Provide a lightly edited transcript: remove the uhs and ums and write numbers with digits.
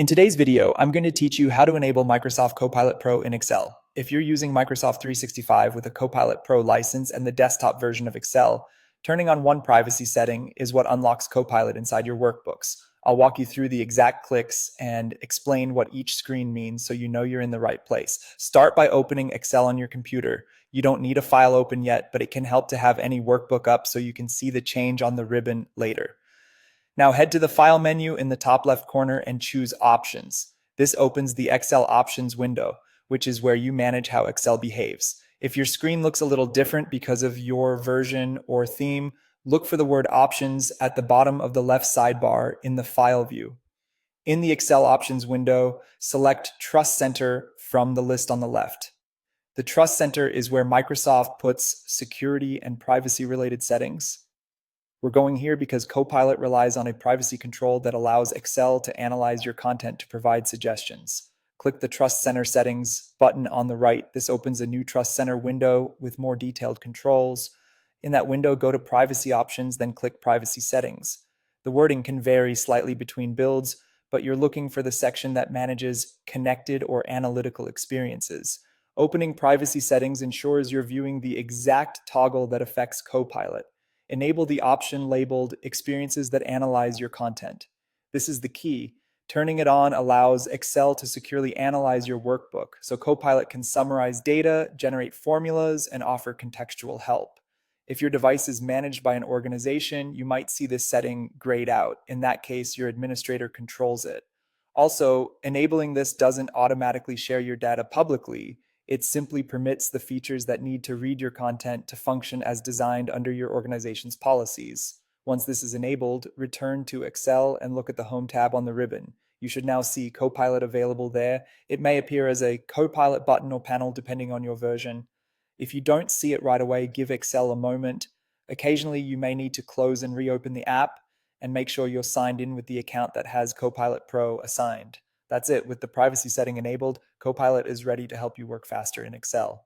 In today's video, I'm going to teach you how to enable Microsoft Copilot Pro in Excel. If you're using Microsoft 365 with a Copilot Pro license and the desktop version of Excel, turning on one privacy setting is what unlocks Copilot inside your workbooks. I'll walk you through the exact clicks and explain what each screen means so you know you're in the right place. Start by opening Excel on your computer. You don't need a file open yet, but it can help to have any workbook up so you can see the change on the ribbon later. Now head to the File menu in the top left corner and choose Options. This opens the Excel Options window, which is where you manage how Excel behaves. If your screen looks a little different because of your version or theme, look for the word Options at the bottom of the left sidebar in the File view. In the Excel Options window, select Trust Center from the list on the left. The Trust Center is where Microsoft puts security and privacy related settings. We're going here because Copilot relies on a privacy control that allows Excel to analyze your content to provide suggestions. Click the Trust Center Settings button on the right. This opens a new Trust Center window with more detailed controls. In that window, go to Privacy Options, then click Privacy Settings. The wording can vary slightly between builds, but you're looking for the section that manages connected or analytical experiences. Opening Privacy Settings ensures you're viewing the exact toggle that affects Copilot. Enable the option labeled Experiences that analyze your content. This is the key. Turning it on allows Excel to securely analyze your workbook, so Copilot can summarize data, generate formulas, and offer contextual help. If your device is managed by an organization, you might see this setting grayed out. In that case, your administrator controls it. Also, enabling this doesn't automatically share your data publicly. It simply permits the features that need to read your content to function as designed under your organization's policies. Once this is enabled, return to Excel and look at the Home tab on the ribbon. You should now see Copilot available there. It may appear as a Copilot button or panel depending on your version. If you don't see it right away, give Excel a moment. Occasionally, you may need to close and reopen the app and make sure you're signed in with the account that has Copilot Pro assigned. That's it. With the privacy setting enabled, Copilot is ready to help you work faster in Excel.